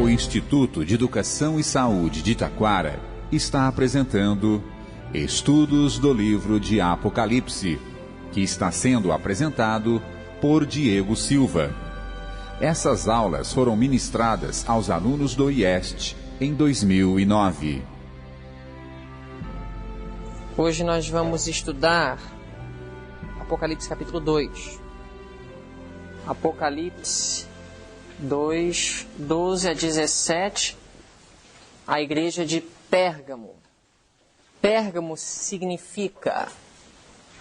O Instituto de Educação e Saúde de Taquara está apresentando Estudos do Livro de Apocalipse, que está sendo apresentado por Diego Silva. Essas aulas foram ministradas aos alunos do IEST em 2009. Hoje nós vamos estudar Apocalipse capítulo 2. Apocalipse 2, 12 a 17, a igreja de Pérgamo. Pérgamo significa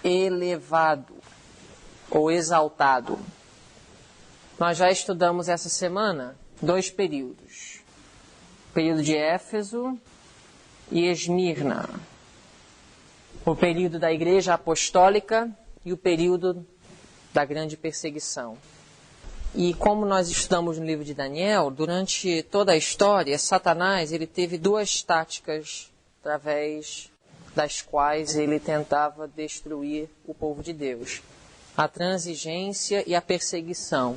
elevado ou exaltado. Nós já estudamos essa semana 2 períodos. O período de Éfeso e Esmirna. O período da igreja apostólica e o período da grande perseguição. E como nós estudamos no livro de Daniel, durante toda a história, Satanás ele teve 2 táticas através das quais ele tentava destruir o povo de Deus: a transigência e a perseguição.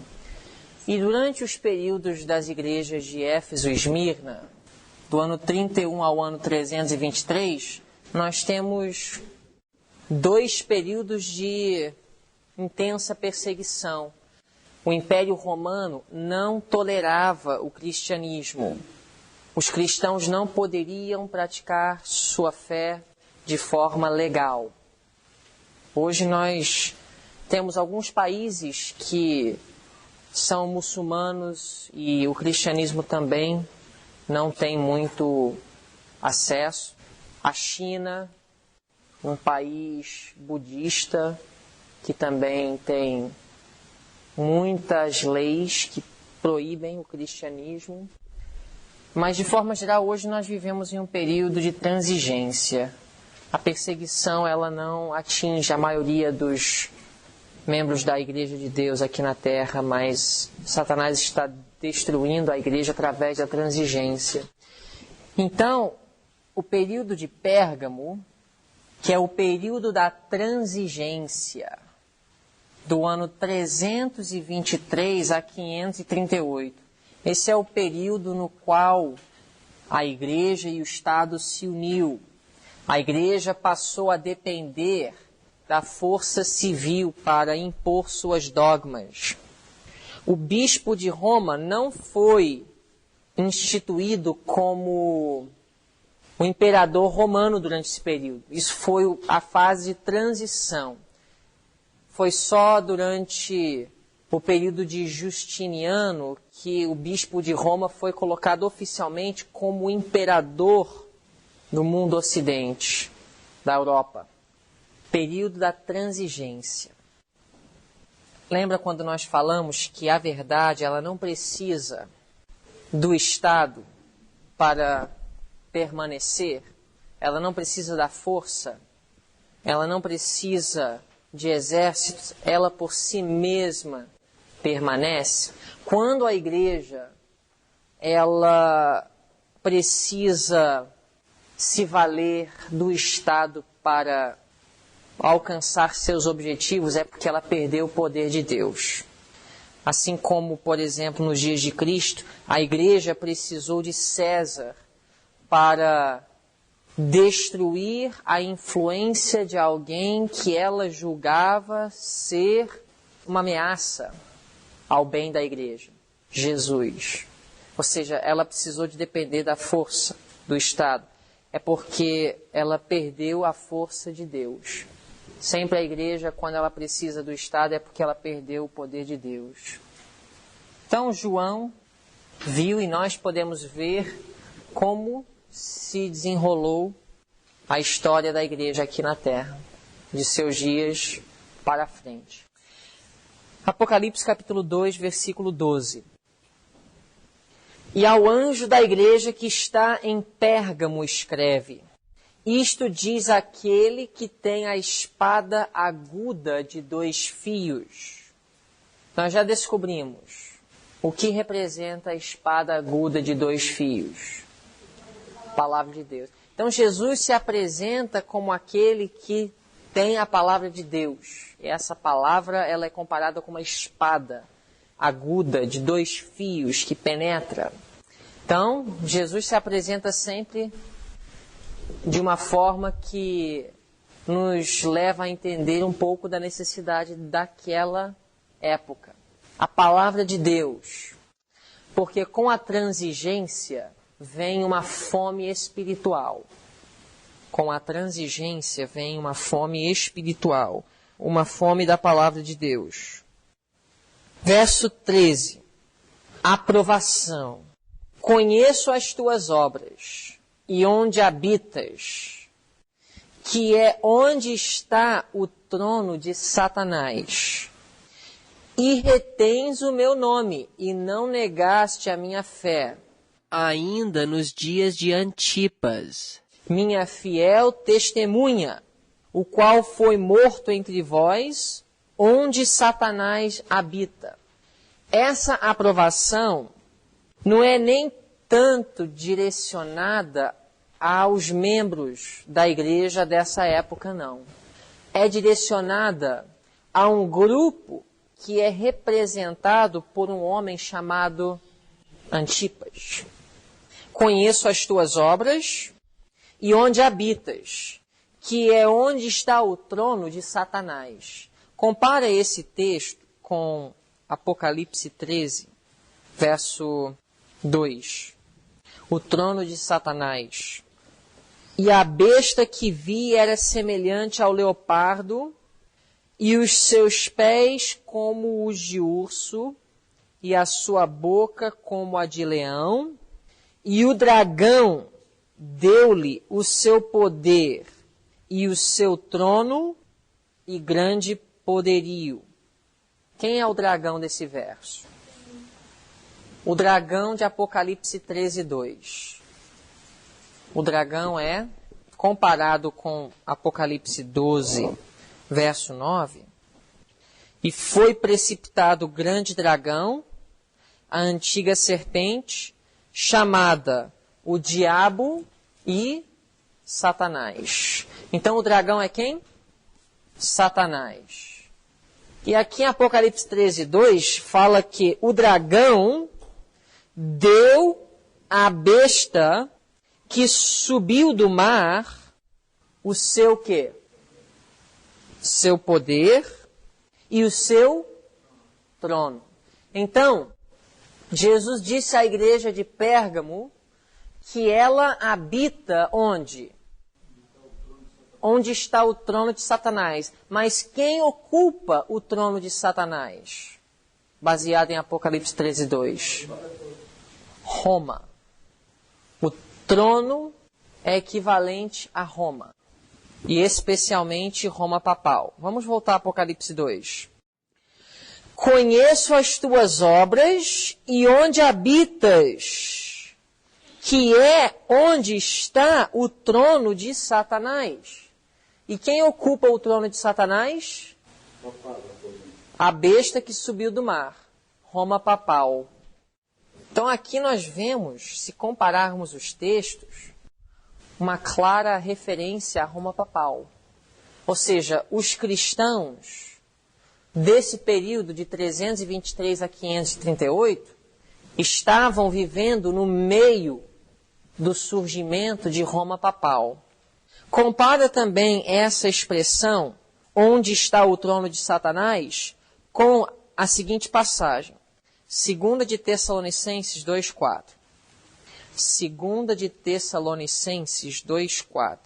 E durante os períodos das igrejas de Éfeso e Esmirna, do ano 31 ao ano 323, nós temos 2 períodos de intensa perseguição. O Império Romano não tolerava o cristianismo. Os cristãos não poderiam praticar sua fé de forma legal. Hoje nós temos alguns países que são muçulmanos e o cristianismo também não tem muito acesso. A China, um país budista que também tem muitas leis que proíbem o cristianismo. Mas, de forma geral, hoje nós vivemos em um período de transigência. A perseguição ela não atinge a maioria dos membros da Igreja de Deus aqui na Terra, mas Satanás está destruindo a Igreja através da transigência. Então, o período de Pérgamo, que é o período da transigência, do ano 323 a 538. Esse é o período no qual a igreja e o Estado se uniu. A igreja passou a depender da força civil para impor suas dogmas. O bispo de Roma não foi instituído como o imperador romano durante esse período. Isso foi a fase de transição. Foi só durante o período de Justiniano que o bispo de Roma foi colocado oficialmente como imperador do mundo ocidente, da Europa. Período da transigência. Lembra quando nós falamos que a verdade ela não precisa do Estado para permanecer? Ela não precisa da força? Ela não precisa de exércitos, ela por si mesma permanece. Quando a igreja ela precisa se valer do Estado para alcançar seus objetivos, é porque ela perdeu o poder de Deus. Assim como, por exemplo, nos dias de Cristo, a igreja precisou de César para destruir a influência de alguém que ela julgava ser uma ameaça ao bem da igreja, Jesus. Ou seja, ela precisou de depender da força do Estado. É porque ela perdeu a força de Deus. Sempre a igreja, quando ela precisa do Estado, é porque ela perdeu o poder de Deus. Então João viu e nós podemos ver como se desenrolou a história da igreja aqui na Terra, de seus dias para frente. Apocalipse capítulo 2, versículo 12. E ao anjo da igreja que está em Pérgamo escreve: isto diz aquele que tem a espada aguda de 2 fios. Nós já descobrimos o que representa a espada aguda de 2 fios. Palavra de Deus. Então Jesus se apresenta como aquele que tem a palavra de Deus. E essa palavra ela é comparada com uma espada aguda de 2 fios que penetra. Então, Jesus se apresenta sempre de uma forma que nos leva a entender um pouco da necessidade daquela época. A palavra de Deus. Porque com a transigência vem uma fome espiritual. Com a transigência vem uma fome espiritual. Uma fome da palavra de Deus. Verso 13. Aprovação. Conheço as tuas obras e onde habitas, que é onde está o trono de Satanás. E retens o meu nome, e não negaste a minha fé, ainda nos dias de Antipas, minha fiel testemunha, o qual foi morto entre vós, onde Satanás habita. Essa aprovação não é nem tanto direcionada aos membros da igreja dessa época, não. É direcionada a um grupo que é representado por um homem chamado Antipas. Conheço as tuas obras e onde habitas, que é onde está o trono de Satanás. Compara esse texto com Apocalipse 13, verso 2. O trono de Satanás. E a besta que vi era semelhante ao leopardo, e os seus pés como os de urso, e a sua boca como a de leão, e o dragão deu-lhe o seu poder, e o seu trono, e grande poderio. Quem é o dragão desse verso? O dragão de Apocalipse 13, 2. O dragão é, comparado com Apocalipse 12, verso 9, e foi precipitado o grande dragão, a antiga serpente, chamada o diabo e Satanás. Então o dragão é quem? Satanás. E aqui em Apocalipse 13, 2, fala que o dragão deu à besta que subiu do mar o seu quê? Seu poder e o seu trono. Então, Jesus disse à igreja de Pérgamo que ela habita onde? Onde está o trono de Satanás. Mas quem ocupa o trono de Satanás? Baseado em Apocalipse 13, 2. Roma. O trono é equivalente a Roma. E especialmente Roma papal. Vamos voltar a Apocalipse 2. Conheço as tuas obras e onde habitas, que é onde está o trono de Satanás. E quem ocupa o trono de Satanás? A besta que subiu do mar. Roma papal. Então aqui nós vemos, se compararmos os textos, uma clara referência a Roma papal. Ou seja, os cristãos desse período de 323 a 538 estavam vivendo no meio do surgimento de Roma papal. Compara também essa expressão, onde está o trono de Satanás, com a seguinte passagem. 2 de Tessalonicenses 2,4. 2 de Tessalonicenses 2,4.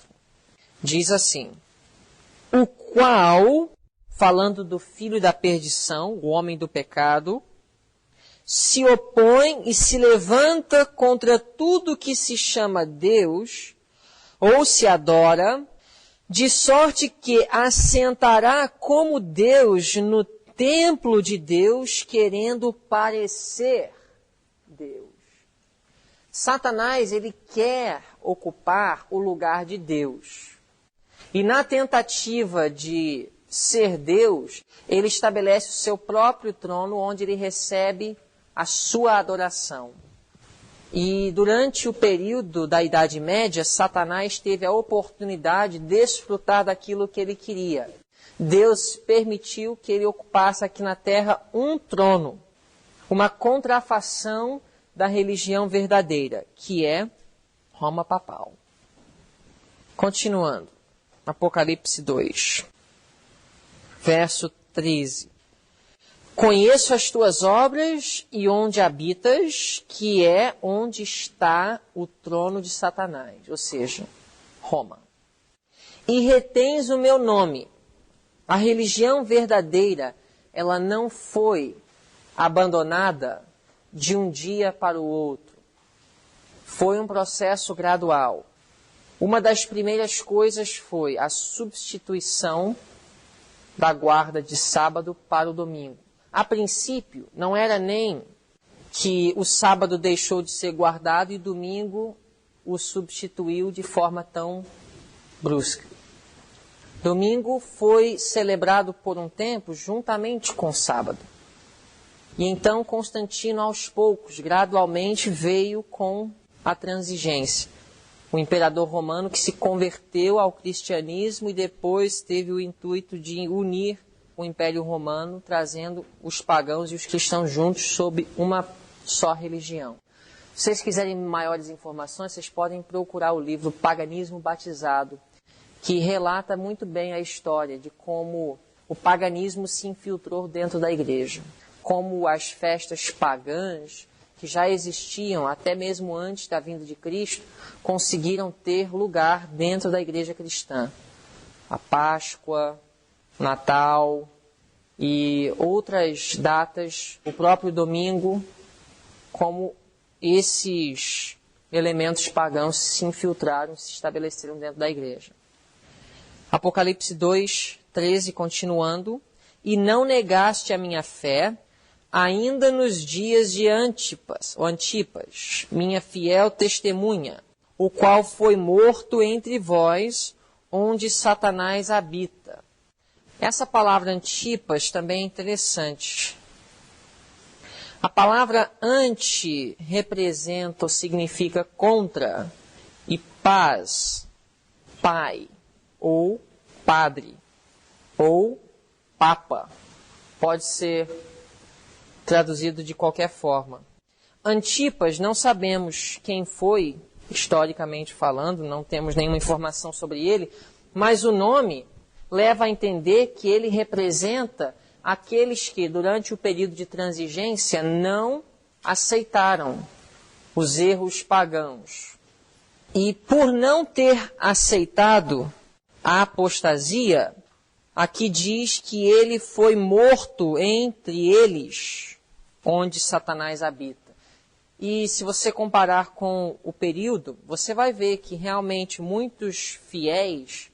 Diz assim: o qual, falando do filho da perdição, o homem do pecado, se opõe e se levanta contra tudo que se chama Deus, ou se adora, de sorte que assentará como Deus no templo de Deus, querendo parecer Deus. Satanás, ele quer ocupar o lugar de Deus. E na tentativa de ser Deus, ele estabelece o seu próprio trono, onde ele recebe a sua adoração. E durante o período da Idade Média, Satanás teve a oportunidade de desfrutar daquilo que ele queria. Deus permitiu que ele ocupasse aqui na terra um trono, uma contrafação da religião verdadeira, que é Roma papal. Continuando, Apocalipse 2, verso 13. Conheço as tuas obras e onde habitas, que é onde está o trono de Satanás, ou seja, Roma. E retens o meu nome. A religião verdadeira, ela não foi abandonada de um dia para o outro. Foi um processo gradual. Uma das primeiras coisas foi a substituição da guarda de sábado para o domingo. A princípio, não era nem que o sábado deixou de ser guardado e domingo o substituiu de forma tão brusca. Domingo foi celebrado por um tempo juntamente com o sábado. E então Constantino, aos poucos, gradualmente veio com a transigência. O imperador romano que se converteu ao cristianismo e depois teve o intuito de unir o Império Romano, trazendo os pagãos e os cristãos juntos sob uma só religião. Se vocês quiserem maiores informações, vocês podem procurar o livro Paganismo Batizado, que relata muito bem a história de como o paganismo se infiltrou dentro da igreja, como as festas pagãs, que já existiam até mesmo antes da vinda de Cristo, conseguiram ter lugar dentro da igreja cristã. A Páscoa, Natal e outras datas, o próprio domingo, como esses elementos pagãos se infiltraram, se estabeleceram dentro da igreja. Apocalipse 2, 13, continuando. E não negaste a minha fé, ainda nos dias de Antipas, minha fiel testemunha, o qual foi morto entre vós, onde Satanás habita. Essa palavra Antipas também é interessante. A palavra anti representa ou significa contra, e paz, pai, ou padre, ou papa. Pode ser traduzido de qualquer forma. Antipas, não sabemos quem foi, historicamente falando, não temos nenhuma informação sobre ele, mas o nome leva a entender que ele representa aqueles que, durante o período de transigência, não aceitaram os erros pagãos. E por não ter aceitado a apostasia, aqui diz que ele foi morto entre eles, onde Satanás habita. E se você comparar com o período, você vai ver que realmente muitos fiéis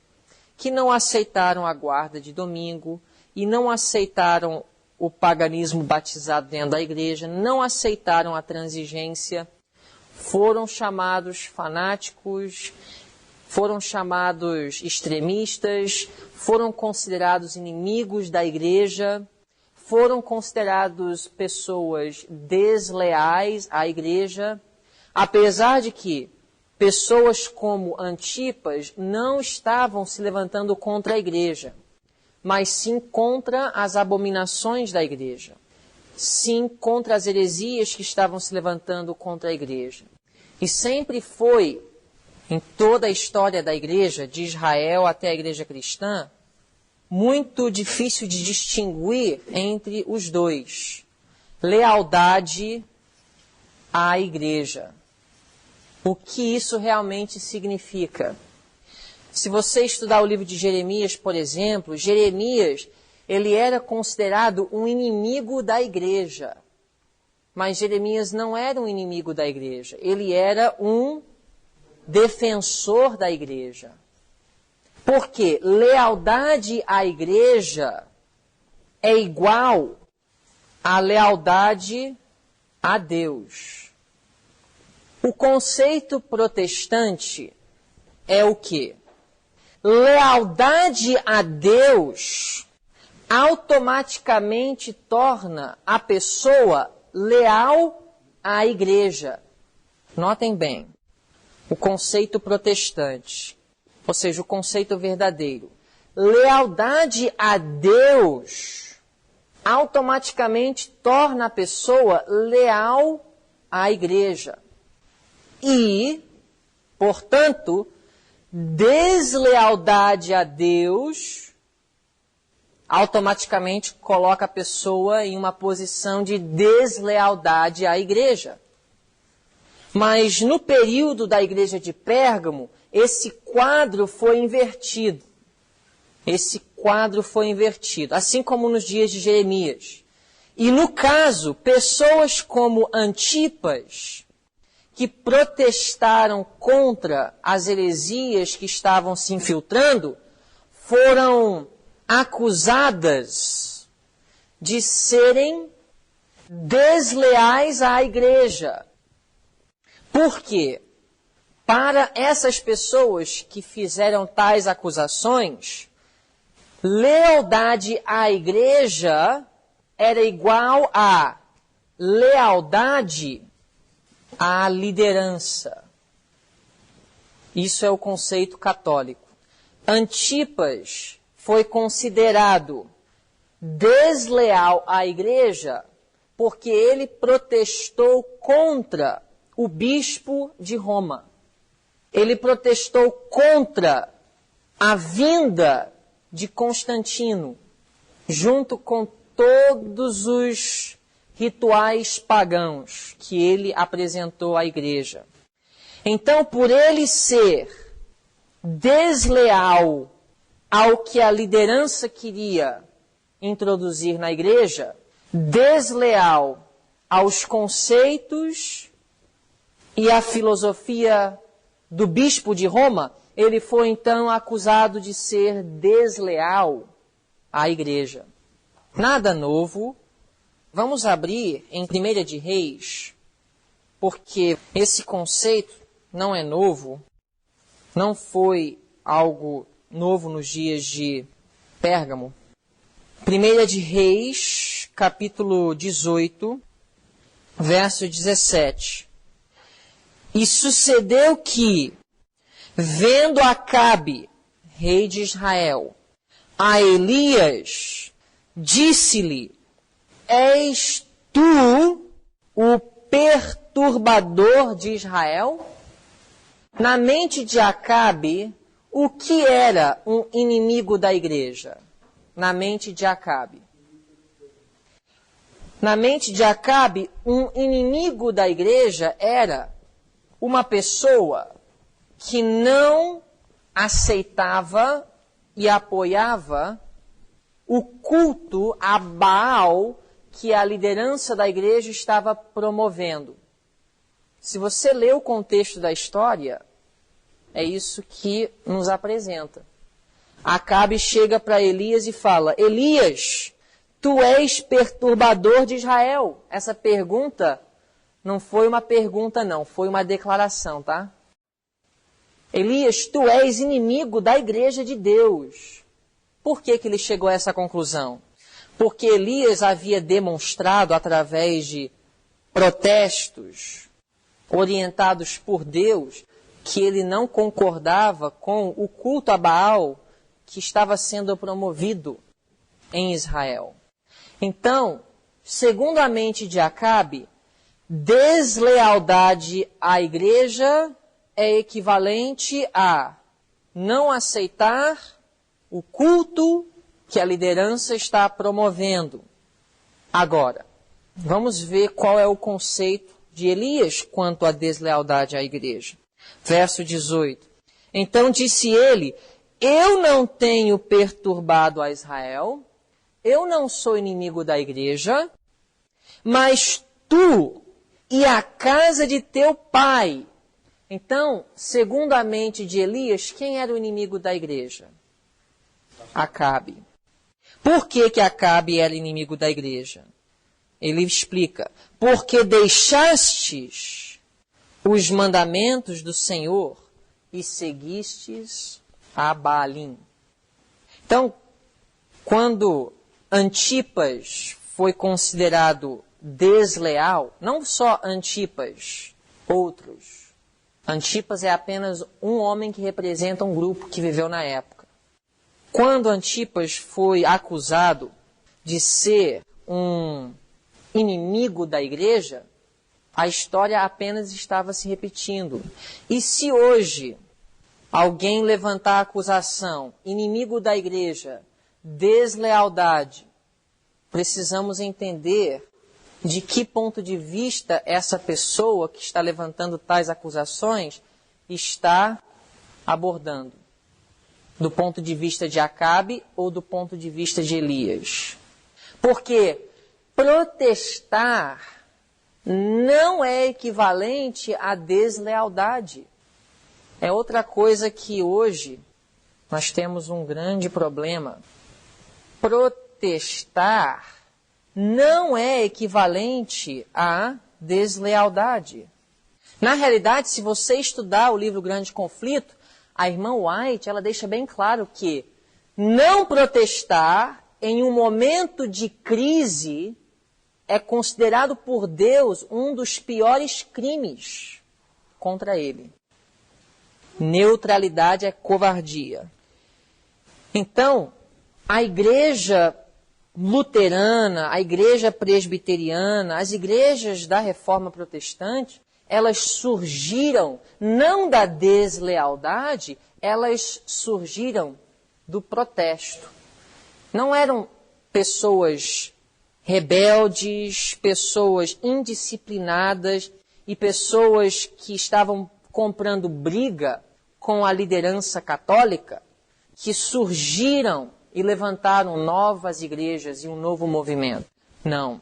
que não aceitaram a guarda de domingo e não aceitaram o paganismo batizado dentro da igreja, não aceitaram a transigência, foram chamados fanáticos, foram chamados extremistas, foram considerados inimigos da igreja, foram considerados pessoas desleais à igreja, apesar de que pessoas como Antipas não estavam se levantando contra a igreja, mas sim contra as abominações da igreja, sim contra as heresias que estavam se levantando contra a igreja. E sempre foi, em toda a história da igreja, de Israel até a igreja cristã, muito difícil de distinguir entre os dois. Lealdade à igreja. O que isso realmente significa? Se você estudar o livro de Jeremias, por exemplo, Jeremias, ele era considerado um inimigo da igreja. Mas Jeremias não era um inimigo da igreja, ele era um defensor da igreja. Porque lealdade à igreja é igual à lealdade a Deus. O conceito protestante é o quê? Lealdade a Deus automaticamente torna a pessoa leal à igreja. Notem bem, o conceito protestante, ou seja, o conceito verdadeiro. Lealdade a Deus automaticamente torna a pessoa leal à igreja. E, portanto, deslealdade a Deus automaticamente coloca a pessoa em uma posição de deslealdade à igreja. Mas no período da igreja de Pérgamo, esse quadro foi invertido. Esse quadro foi invertido, assim como nos dias de Jeremias. E no caso, pessoas como Antipas, que protestaram contra as heresias que estavam se infiltrando, foram acusadas de serem desleais à igreja. Por quê? Para essas pessoas que fizeram tais acusações, lealdade à igreja era igual a lealdade à liderança. Isso é o conceito católico. Antipas foi considerado desleal à igreja porque ele protestou contra o bispo de Roma. Ele protestou contra a vinda de Constantino, junto com todos os rituais pagãos que ele apresentou à igreja. Então, por ele ser desleal ao que a liderança queria introduzir na igreja, desleal aos conceitos e à filosofia do bispo de Roma, ele foi então acusado de ser desleal à igreja. Nada novo. Vamos abrir em 1 de Reis, porque esse conceito não é novo, não foi algo novo nos dias de Pérgamo. 1 de Reis, capítulo 18, verso 17. E sucedeu que, vendo Acabe, rei de Israel, a Elias, disse-lhe: És tu o perturbador de Israel? Na mente de Acabe, o que era um inimigo da igreja? Na mente de Acabe. Na mente de Acabe, um inimigo da igreja era uma pessoa que não aceitava e apoiava o culto a Baal que a liderança da igreja estava promovendo. Se você lê o contexto da história, é isso que nos apresenta. Acabe chega para Elias e fala: Elias, tu és perturbador de Israel. Essa pergunta não foi uma pergunta, não, foi uma declaração, tá? Elias, tu és inimigo da igreja de Deus. Por que ele chegou a essa conclusão? Porque Elias havia demonstrado através de protestos orientados por Deus que ele não concordava com o culto a Baal que estava sendo promovido em Israel. Então, segundo a mente de Acabe, deslealdade à igreja é equivalente a não aceitar o culto que a liderança está promovendo. Agora, vamos ver qual é o conceito de Elias quanto à deslealdade à igreja. Verso 18. Então disse ele: eu não tenho perturbado a Israel, eu não sou inimigo da igreja, mas tu e a casa de teu pai. Então, segundo a mente de Elias, quem era o inimigo da igreja? Acabe. Por que Acabe era inimigo da igreja? Ele explica: porque deixastes os mandamentos do Senhor e seguistes a Baalim. Então, quando Antipas foi considerado desleal, não só Antipas, outros. Antipas é apenas um homem que representa um grupo que viveu na época. Quando Antipas foi acusado de ser um inimigo da igreja, A história apenas estava se repetindo. E se hoje alguém levantar a acusação, inimigo da igreja, deslealdade, precisamos entender de que ponto de vista essa pessoa que está levantando tais acusações está abordando. Do ponto de vista de Acabe ou do ponto de vista de Elias. Porque protestar não é equivalente à deslealdade. É outra coisa que hoje nós temos um grande problema. Protestar não é equivalente à deslealdade. Na realidade, se você estudar o livro Grande Conflito, a irmã White, ela deixa bem claro que não protestar em um momento de crise é considerado por Deus um dos piores crimes contra ele. Neutralidade é covardia. Então, a igreja luterana, a igreja presbiteriana, as igrejas da Reforma Protestante, elas surgiram não da deslealdade, elas surgiram do protesto. Não eram pessoas rebeldes, pessoas indisciplinadas e pessoas que estavam comprando briga com a liderança católica que surgiram e levantaram novas igrejas e um novo movimento. Não.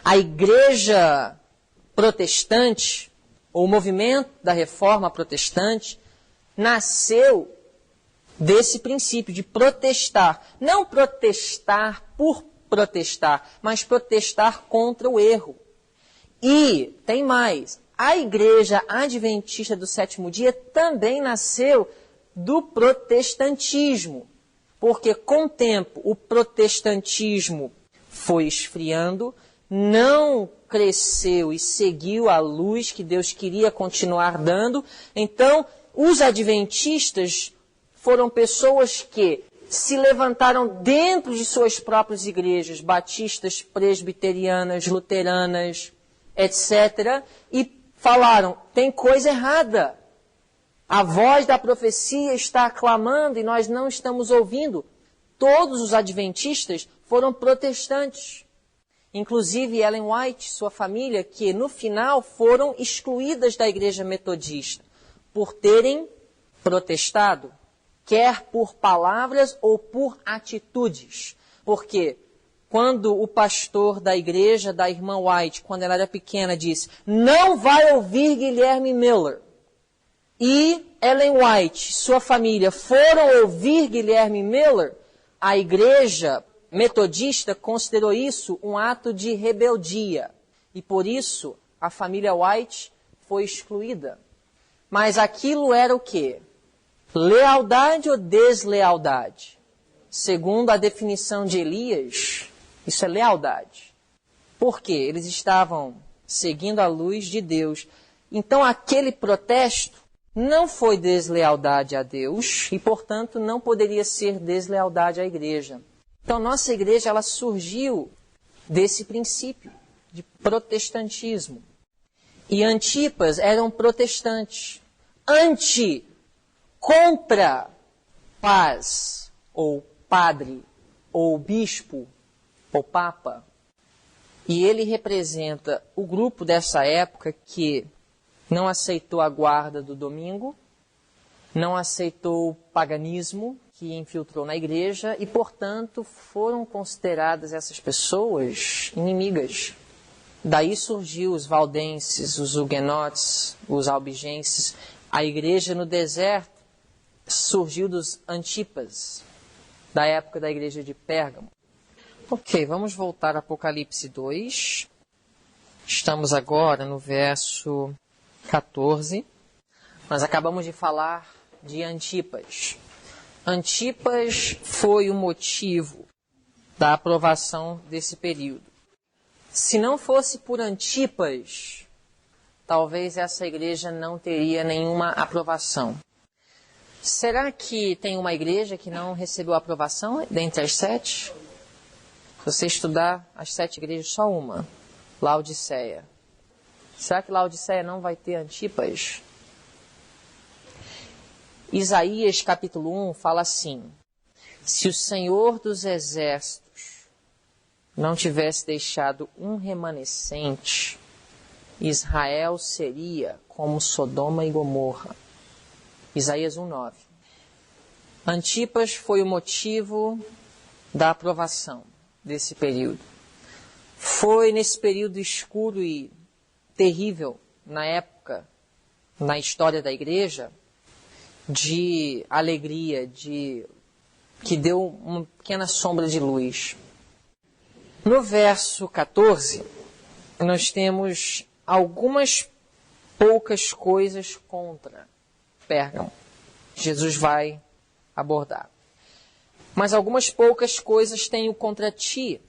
A igreja protestante, ou o movimento da Reforma Protestante, nasceu desse princípio de protestar. Não protestar por protestar, mas protestar contra o erro. E, tem mais, a igreja adventista do sétimo dia também nasceu do protestantismo. Porque com o tempo o protestantismo foi esfriando, não cresceu e seguiu a luz que Deus queria continuar dando. Então, os adventistas foram pessoas que se levantaram dentro de suas próprias igrejas, batistas, presbiterianas, luteranas, etc., e falaram, tem coisa errada. A voz da profecia está clamando e nós não estamos ouvindo. Todos os adventistas foram protestantes. Inclusive Ellen White, sua família, que no final foram excluídas da igreja metodista por terem protestado, quer por palavras ou por atitudes. Porque quando o pastor da igreja da irmã White, quando ela era pequena, disse, não vai ouvir Guilherme Miller, e Ellen White, sua família, foram ouvir Guilherme Miller, a igreja metodista considerou isso um ato de rebeldia. E por isso a família White foi excluída. Mas aquilo era o quê? Lealdade ou deslealdade? Segundo a definição de Elias, isso é lealdade. Por quê? Eles estavam seguindo a luz de Deus. Então aquele protesto não foi deslealdade a Deus e, portanto, não poderia ser deslealdade à igreja. Então, nossa igreja ela surgiu desse princípio de protestantismo. E Antipas eram protestantes. Contra paz, ou padre, ou bispo, ou papa. E ele representa o grupo dessa época que não aceitou a guarda do domingo, não aceitou o paganismo que infiltrou na igreja e, portanto, foram consideradas essas pessoas inimigas. Daí surgiu os valdenses, os huguenotes, os albigenses. A igreja no deserto surgiu dos Antipas, da época da igreja de Pérgamo. Ok, vamos voltar a Apocalipse 2. Estamos agora no verso 14. Nós acabamos de falar de Antipas. Antipas foi o motivo da aprovação desse período. Se não fosse por Antipas, talvez essa igreja não teria nenhuma aprovação. Será que tem uma igreja que não recebeu aprovação dentre as 7? Se você estudar as 7 igrejas, só uma, Laodiceia. Será que Laodiceia não vai ter Antipas? Isaías capítulo 1 fala assim: se o Senhor dos Exércitos não tivesse deixado um remanescente, Israel seria como Sodoma e Gomorra. Isaías 1:9. Antipas foi o motivo da aprovação desse período. Foi nesse período escuro e terrível, na época, na história da igreja, de alegria, que deu uma pequena sombra de luz. No verso 14, nós temos algumas poucas coisas contra Pérgamo. Jesus vai abordar. Mas algumas poucas coisas tenho contra ti,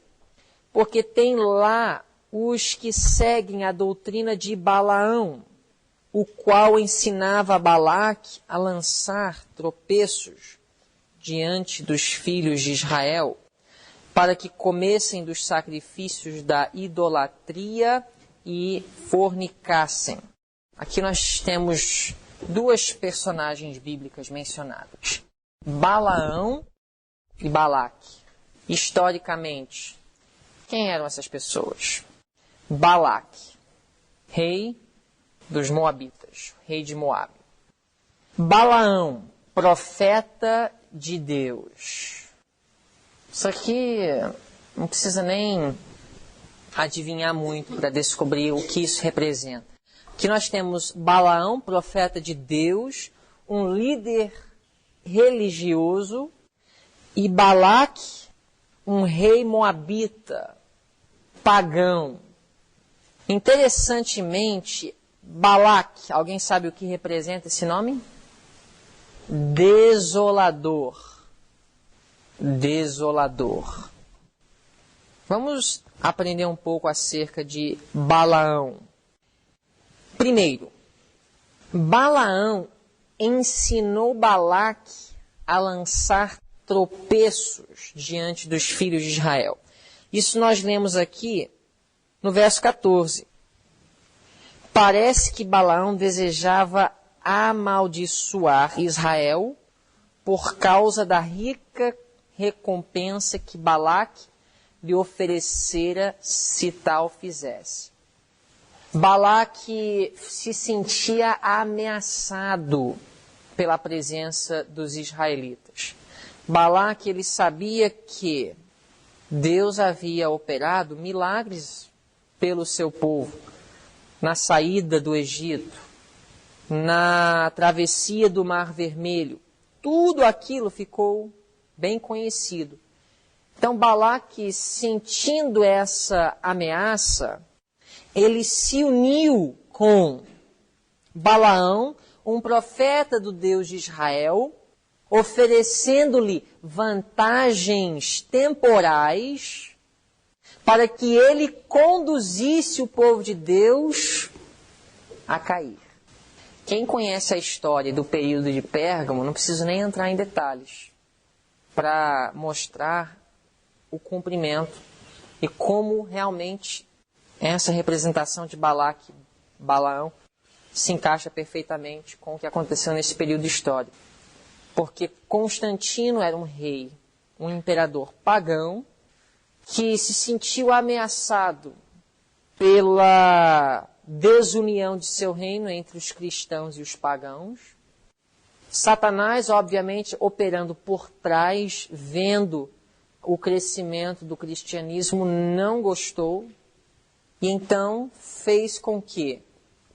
porque tem lá os que seguem a doutrina de Balaão, o qual ensinava a Balaque a lançar tropeços diante dos filhos de Israel, para que comessem dos sacrifícios da idolatria e fornicassem. Aqui nós temos duas personagens bíblicas mencionadas: Balaão e Balaque. Historicamente, quem eram essas pessoas? Balaque, rei dos Moabitas, rei de Moabe. Balaão, profeta de Deus. Isso aqui não precisa nem adivinhar muito para descobrir o que isso representa. Aqui nós temos Balaão, profeta de Deus, um líder religioso, e Balaque, um rei moabita, pagão. Interessantemente, Balaque, alguém sabe o que representa esse nome? Desolador. Desolador. Vamos aprender um pouco acerca de Balaão. Primeiro, Balaão ensinou Balaque a lançar tropeços diante dos filhos de Israel. Isso nós lemos aqui no verso 14. Parece que Balaão desejava amaldiçoar Israel por causa da rica recompensa que Balaque lhe oferecera se tal fizesse. Balaque se sentia ameaçado pela presença dos israelitas. Balaque, ele sabia que Deus havia operado milagres pelo seu povo, na saída do Egito, na travessia do Mar Vermelho. Tudo aquilo ficou bem conhecido. Então Balaque, sentindo essa ameaça, ele se uniu com Balaão, um profeta do Deus de Israel, oferecendo-lhe vantagens temporais para que ele conduzisse o povo de Deus a cair. Quem conhece a história do período de Pérgamo, não preciso nem entrar em detalhes, para mostrar o cumprimento e como realmente essa representação de Balaque, Balaão, se encaixa perfeitamente com o que aconteceu nesse período histórico. Porque Constantino era um rei, um imperador pagão, que se sentiu ameaçado pela desunião de seu reino entre os cristãos e os pagãos. Satanás, obviamente, operando por trás, vendo o crescimento do cristianismo, não gostou, e então fez com que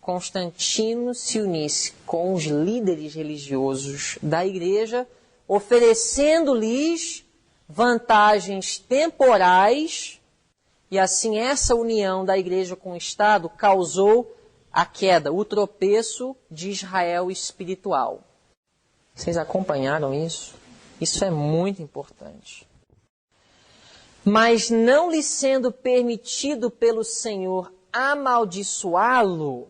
Constantino se unisse com os líderes religiosos da igreja, oferecendo-lhes vantagens temporais, e assim essa união da igreja com o Estado causou a queda, o tropeço de Israel espiritual. Vocês acompanharam isso? Isso é muito importante. Mas não lhe sendo permitido pelo Senhor amaldiçoá-lo,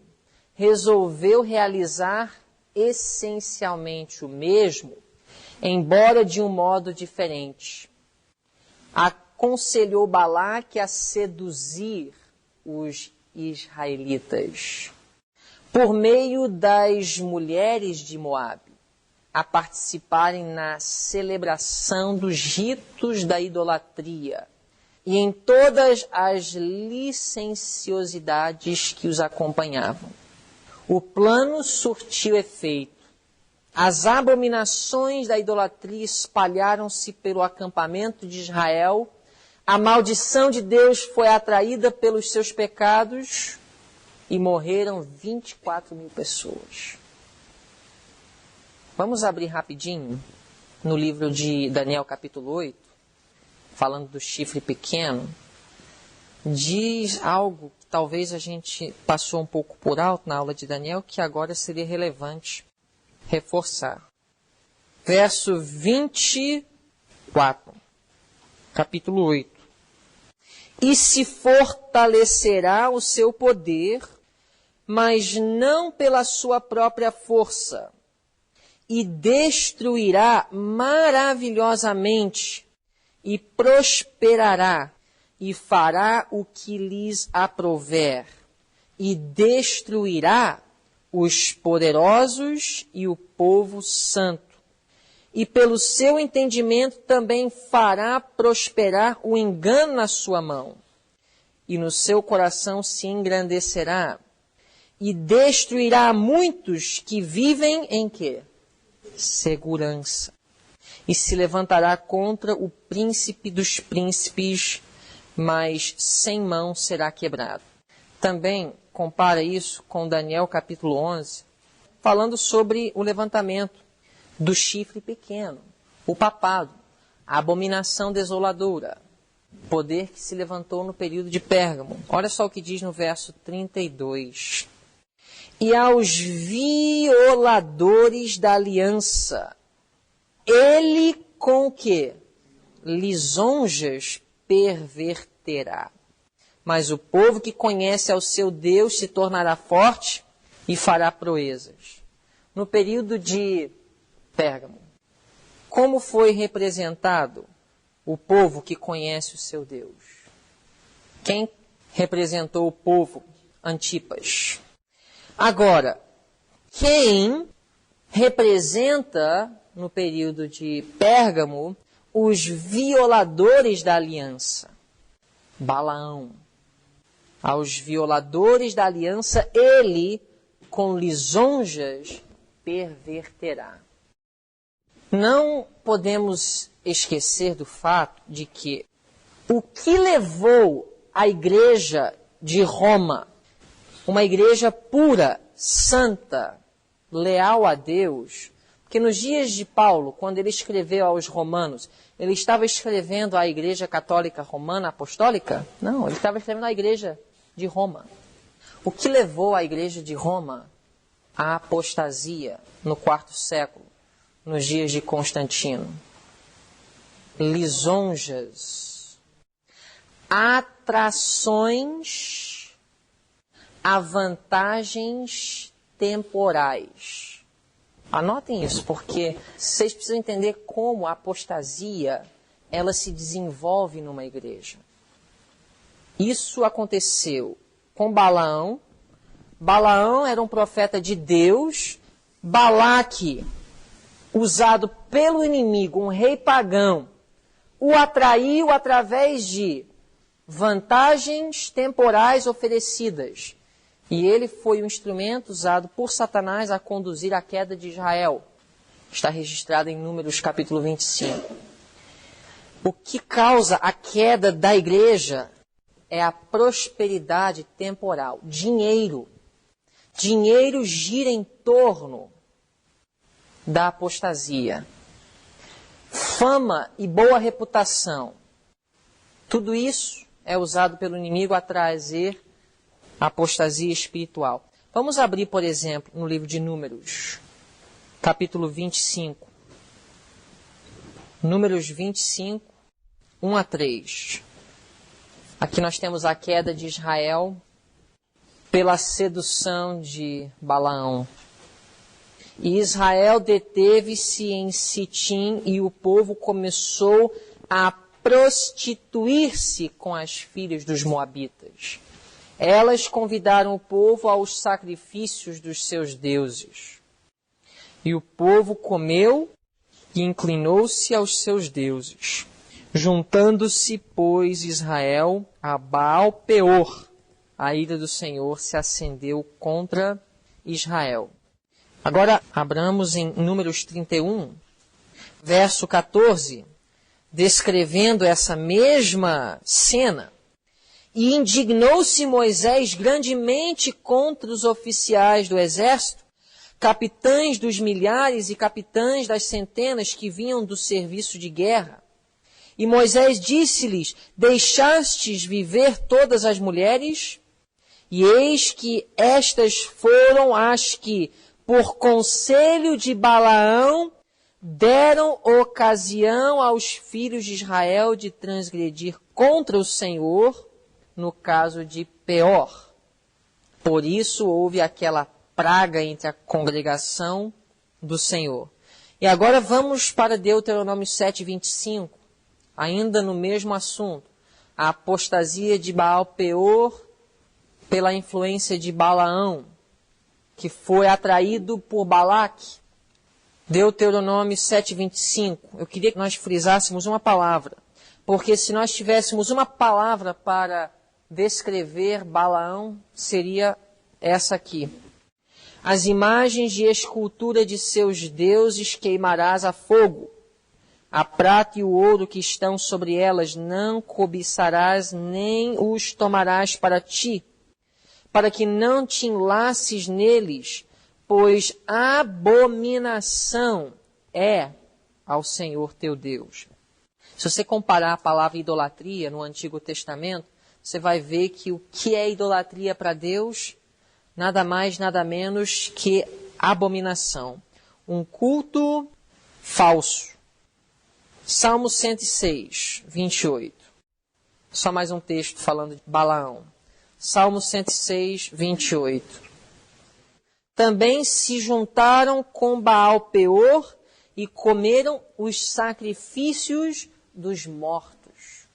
resolveu realizar essencialmente o mesmo, embora de um modo diferente. Aconselhou Balaque a seduzir os israelitas, por meio das mulheres de Moabe, a participarem na celebração dos ritos da idolatria e em todas as licenciosidades que os acompanhavam. O plano surtiu efeito. As abominações da idolatria espalharam-se pelo acampamento de Israel, a maldição de Deus foi atraída pelos seus pecados e morreram 24.000 pessoas. Vamos abrir rapidinho no livro de Daniel, capítulo 8, falando do chifre pequeno. Diz algo que talvez a gente passou um pouco por alto na aula de Daniel, que agora seria relevante reforçar. Verso 24, capítulo 8. E se fortalecerá o seu poder, mas não pela sua própria força, e destruirá maravilhosamente, e prosperará, e fará o que lhes aprouver, e destruirá os poderosos e o povo santo. E pelo seu entendimento também fará prosperar o engano na sua mão. E no seu coração se engrandecerá. E destruirá muitos que vivem em quê? Segurança. E se levantará contra o príncipe dos príncipes, mas sem mão será quebrado. Também compara isso com Daniel capítulo 11, falando sobre o levantamento do chifre pequeno, o papado, a abominação desoladora, poder que se levantou no período de Pérgamo. Olha só o que diz no verso 32. E aos violadores da aliança, ele com que? Lisonjas perverterá. Mas o povo que conhece ao seu Deus se tornará forte e fará proezas. No período de Pérgamo, como foi representado o povo que conhece o seu Deus? Quem representou o povo? Antipas. Agora, quem representa, no período de Pérgamo, os violadores da aliança? Balaão. Aos violadores da aliança, ele, com lisonjas, perverterá. Não podemos esquecer do fato de que o que levou a igreja de Roma, uma igreja pura, santa, leal a Deus, porque nos dias de Paulo, quando ele escreveu aos romanos, ele estava escrevendo à igreja católica romana apostólica? Não, ele estava escrevendo à igreja de Roma. O que levou a igreja de Roma à apostasia no quarto século, nos dias de Constantino? Lisonjas, atrações a vantagens temporais. Anotem isso, porque vocês precisam entender como a apostasia ela se desenvolve numa igreja. Isso aconteceu com Balaão. Balaão era um profeta de Deus. Balaque, usado pelo inimigo, um rei pagão, o atraiu através de vantagens temporais oferecidas. E ele foi o instrumento usado por Satanás a conduzir a queda de Israel. Está registrado em Números capítulo 25. O que causa a queda da igreja é a prosperidade temporal. Dinheiro. Dinheiro gira em torno da apostasia. Fama e boa reputação. Tudo isso é usado pelo inimigo a trazer apostasia espiritual. Vamos abrir, por exemplo, no livro de Números, capítulo 25. Números 25, 1 a 3. Aqui nós temos a queda de Israel pela sedução de Balaão. E Israel deteve-se em Sitim e o povo começou a prostituir-se com as filhas dos moabitas. Elas convidaram o povo aos sacrifícios dos seus deuses. E o povo comeu e inclinou-se aos seus deuses. Juntando-se, pois, Israel a Baal-peor, a ira do Senhor se acendeu contra Israel. Agora, abramos em Números 31, verso 14, descrevendo essa mesma cena. E indignou-se Moisés grandemente contra os oficiais do exército, capitães dos milhares e capitães das centenas que vinham do serviço de guerra. E Moisés disse-lhes: deixastes viver todas as mulheres? E eis que estas foram as que, por conselho de Balaão, deram ocasião aos filhos de Israel de transgredir contra o Senhor, no caso de Peor. Por isso houve aquela praga entre a congregação do Senhor. E agora vamos para Deuteronômio 7:25, ainda no mesmo assunto. A apostasia de Baal-peor pela influência de Balaão, que foi atraído por Balaque. Deuteronômio 7:25. Eu queria que nós frisássemos uma palavra, porque se nós tivéssemos uma palavra para descrever Balaão, seria essa aqui. As imagens de escultura de seus deuses queimarás a fogo. A prata e o ouro que estão sobre elas não cobiçarás, nem os tomarás para ti, para que não te enlaces neles, pois abominação é ao Senhor teu Deus. Se você comparar a palavra idolatria no Antigo Testamento, você vai ver que o que é idolatria para Deus, nada mais, nada menos que abominação. Um culto falso. Salmo 106, 28. Só mais um texto falando de Balaão. Salmo 106, 28. Também se juntaram com Baal-peor e comeram os sacrifícios dos mortos.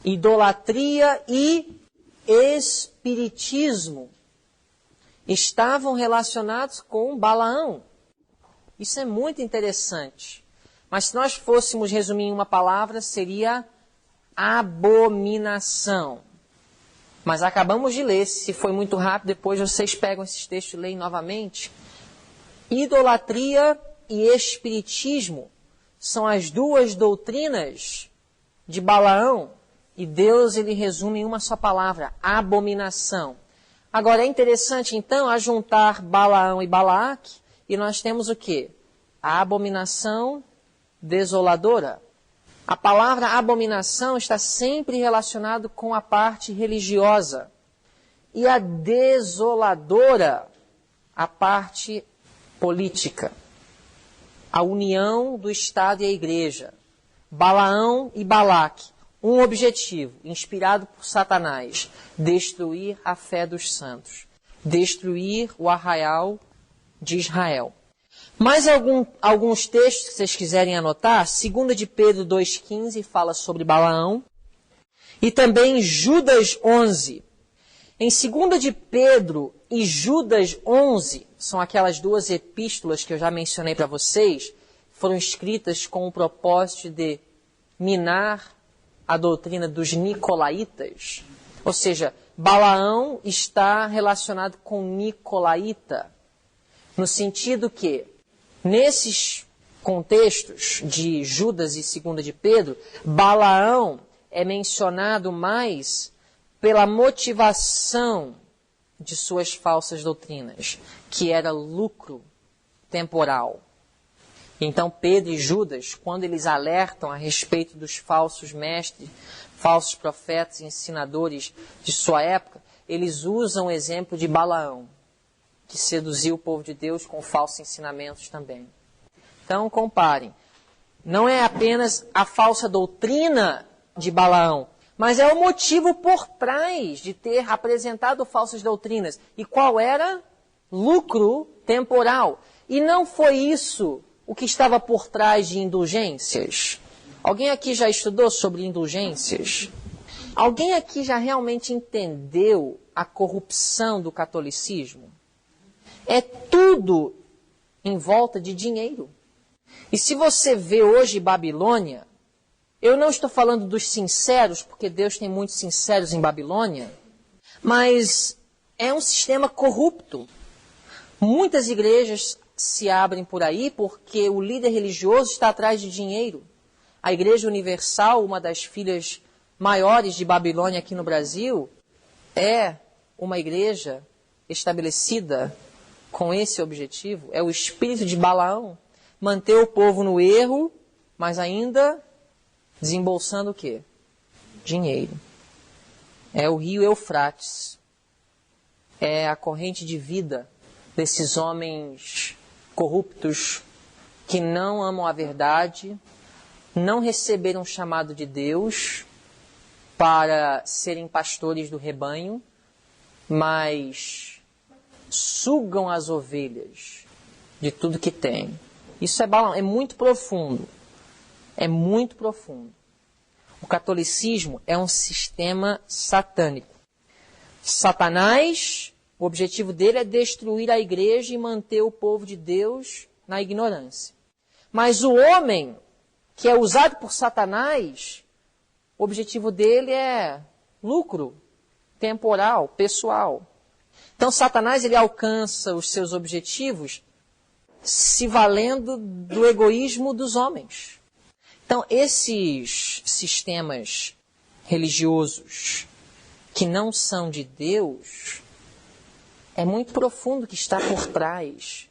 Idolatria e espiritismo estavam relacionados com Balaão. Isso é muito interessante. Mas se nós fôssemos resumir em uma palavra, seria abominação. Mas acabamos de ler, se foi muito rápido, depois vocês pegam esses textos e leem novamente. Idolatria e espiritismo são as duas doutrinas de Balaão. E Deus, ele resume em uma só palavra, abominação. Agora, é interessante, então, ajuntar Balaão e Balaque, e nós temos o quê? A abominação desoladora. A palavra abominação está sempre relacionada com a parte religiosa. E a desoladora, a parte política. A união do Estado e a Igreja. Balaão e Balaque. Um objetivo, inspirado por Satanás, destruir a fé dos santos, destruir o arraial de Israel. Mais alguns textos que vocês quiserem anotar, 2 de Pedro 2,15 fala sobre Balaão, e também Judas 11. Em 2 de Pedro e Judas 11, são aquelas duas epístolas que eu já mencionei para vocês, foram escritas com o propósito de minar a doutrina dos nicolaítas, ou seja, Balaão está relacionado com nicolaíta, no sentido que, nesses contextos de Judas e 2 de Pedro, Balaão é mencionado mais pela motivação de suas falsas doutrinas, que era lucro temporal. Então Pedro e Judas, quando eles alertam a respeito dos falsos mestres, falsos profetas e ensinadores de sua época, eles usam o exemplo de Balaão, que seduziu o povo de Deus com falsos ensinamentos também. Então comparem. Não é apenas a falsa doutrina de Balaão, mas é o motivo por trás de ter apresentado falsas doutrinas. E qual era? Lucro temporal. E não foi isso o que estava por trás de indulgências? Alguém aqui já estudou sobre indulgências? Alguém aqui já realmente entendeu a corrupção do catolicismo? É tudo em volta de dinheiro. E se você vê hoje Babilônia, eu não estou falando dos sinceros, porque Deus tem muitos sinceros em Babilônia, mas é um sistema corrupto. Muitas igrejas se abrem por aí porque o líder religioso está atrás de dinheiro. A Igreja Universal, uma das filhas maiores de Babilônia aqui no Brasil, é uma igreja estabelecida com esse objetivo. É o espírito de Balaão, manter o povo no erro, mas ainda desembolsando o quê? Dinheiro. É o rio Eufrates. É a corrente de vida desses homens corruptos que não amam a verdade, não receberam o chamado de Deus para serem pastores do rebanho, mas sugam as ovelhas de tudo que tem. Isso é muito profundo. É muito profundo. O catolicismo é um sistema satânico. Satanás, o objetivo dele é destruir a igreja e manter o povo de Deus na ignorância. Mas o homem que é usado por Satanás, o objetivo dele é lucro temporal, pessoal. Então Satanás ele alcança os seus objetivos se valendo do egoísmo dos homens. Então esses sistemas religiosos que não são de Deus, é muito profundo o que está por trás.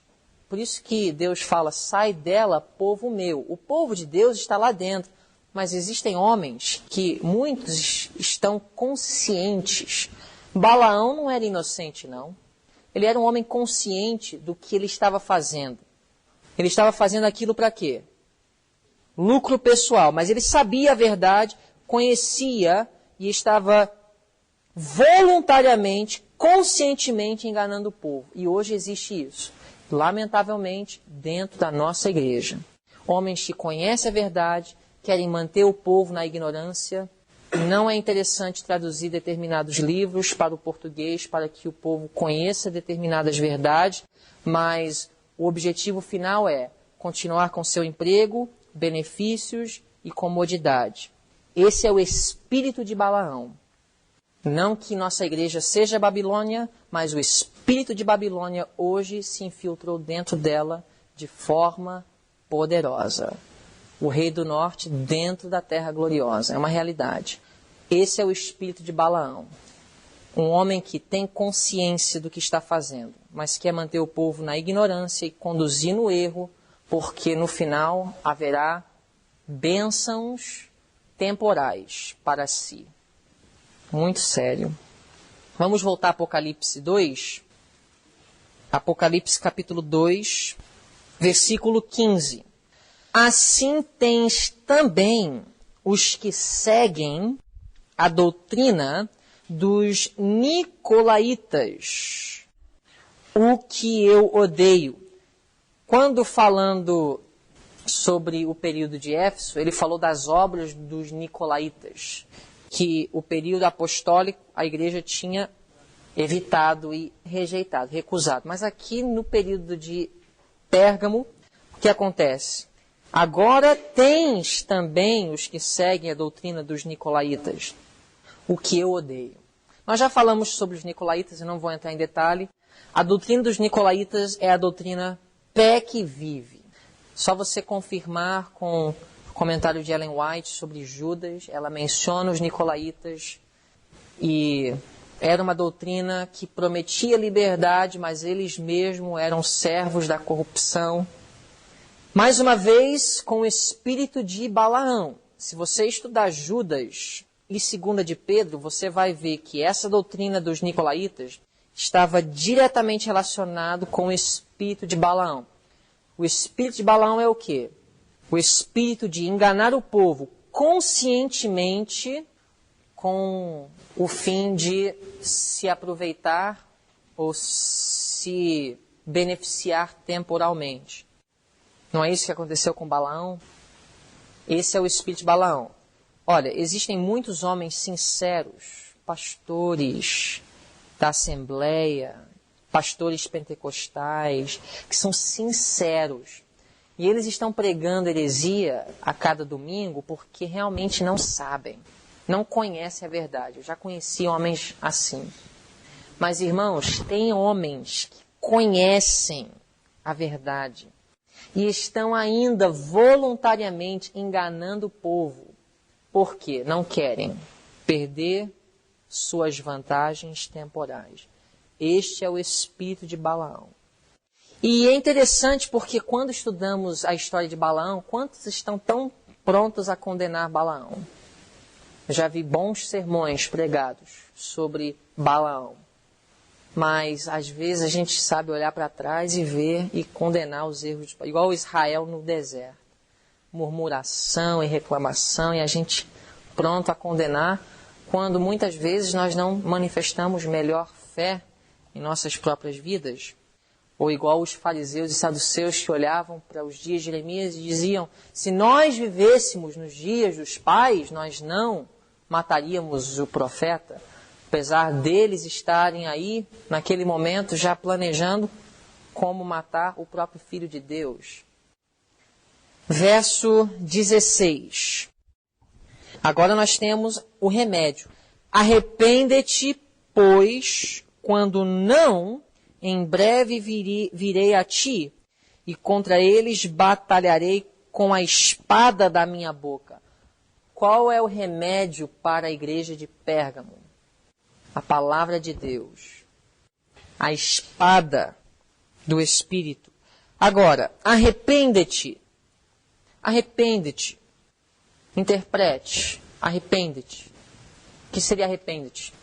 Por isso que Deus fala, sai dela, povo meu. O povo de Deus está lá dentro. Mas existem homens que muitos estão conscientes. Balaão não era inocente, não. Ele era um homem consciente do que ele estava fazendo. Ele estava fazendo aquilo para quê? Lucro pessoal. Mas ele sabia a verdade, conhecia e estava voluntariamente, conscientemente enganando o povo. E hoje existe isso, lamentavelmente, dentro da nossa igreja. Homens que conhecem a verdade, querem manter o povo na ignorância. Não é interessante traduzir determinados livros para o português para que o povo conheça determinadas verdades, mas o objetivo final é continuar com seu emprego, benefícios e comodidade. Esse é o espírito de Balaão. Não que nossa igreja seja Babilônia, mas o espírito de Babilônia hoje se infiltrou dentro dela de forma poderosa. O rei do norte dentro da terra gloriosa. É uma realidade. Esse é o espírito de Balaão. Um homem que tem consciência do que está fazendo, mas quer manter o povo na ignorância e conduzir no erro, porque no final haverá bênçãos temporais para si. Muito sério. Vamos voltar a Apocalipse 2. Apocalipse capítulo 2, versículo 15. Assim tens também os que seguem a doutrina dos nicolaítas, o que eu odeio. Quando falando sobre o período de Éfeso, ele falou das obras dos nicolaítas, que o período apostólico a igreja tinha evitado e rejeitado, recusado. Mas aqui no período de Pérgamo, o que acontece? Agora tens também os que seguem a doutrina dos nicolaítas, o que eu odeio. Nós já falamos sobre os nicolaítas e não vou entrar em detalhe. A doutrina dos nicolaítas é a doutrina pé que vive. Só você confirmar com o comentário de Ellen White sobre Judas, ela menciona os nicolaítas e era uma doutrina que prometia liberdade, mas eles mesmos eram servos da corrupção. Mais uma vez, com o espírito de Balaão. Se você estudar Judas e 2 de Pedro, você vai ver que essa doutrina dos nicolaítas estava diretamente relacionado com o espírito de Balaão. O espírito de Balaão é o quê? O espírito de enganar o povo conscientemente com o fim de se aproveitar ou se beneficiar temporalmente. Não é isso que aconteceu com Balaão? Esse é o espírito de Balaão. Olha, existem muitos homens sinceros, pastores, da Assembleia, pastores pentecostais, que são sinceros. E eles estão pregando heresia a cada domingo porque realmente não sabem, não conhecem a verdade. Eu já conheci homens assim. Mas, irmãos, tem homens que conhecem a verdade e estão ainda voluntariamente enganando o povo. Por quê? Não querem perder suas vantagens temporais. Este é o espírito de Balaão. E é interessante porque quando estudamos a história de Balaão, quantos estão tão prontos a condenar Balaão? Eu já vi bons sermões pregados sobre Balaão. Mas, às vezes, a gente sabe olhar para trás e ver e condenar os erros, igual Israel no deserto. Murmuração e reclamação, e a gente pronto a condenar, quando muitas vezes nós não manifestamos melhor fé em nossas próprias vidas. Ou igual os fariseus e saduceus que olhavam para os dias de Jeremias e diziam: se nós vivêssemos nos dias dos pais, nós não mataríamos o profeta. Apesar deles estarem aí, naquele momento, já planejando como matar o próprio Filho de Deus. Verso 16. Agora nós temos o remédio. Arrepende-te, pois, quando não, em breve virei a ti, e contra eles batalharei com a espada da minha boca. Qual é o remédio para a igreja de Pérgamo? A palavra de Deus, a espada do Espírito. Agora, arrepende-te. Arrepende-te. Interprete. Arrepende-te. O que seria arrepende-te?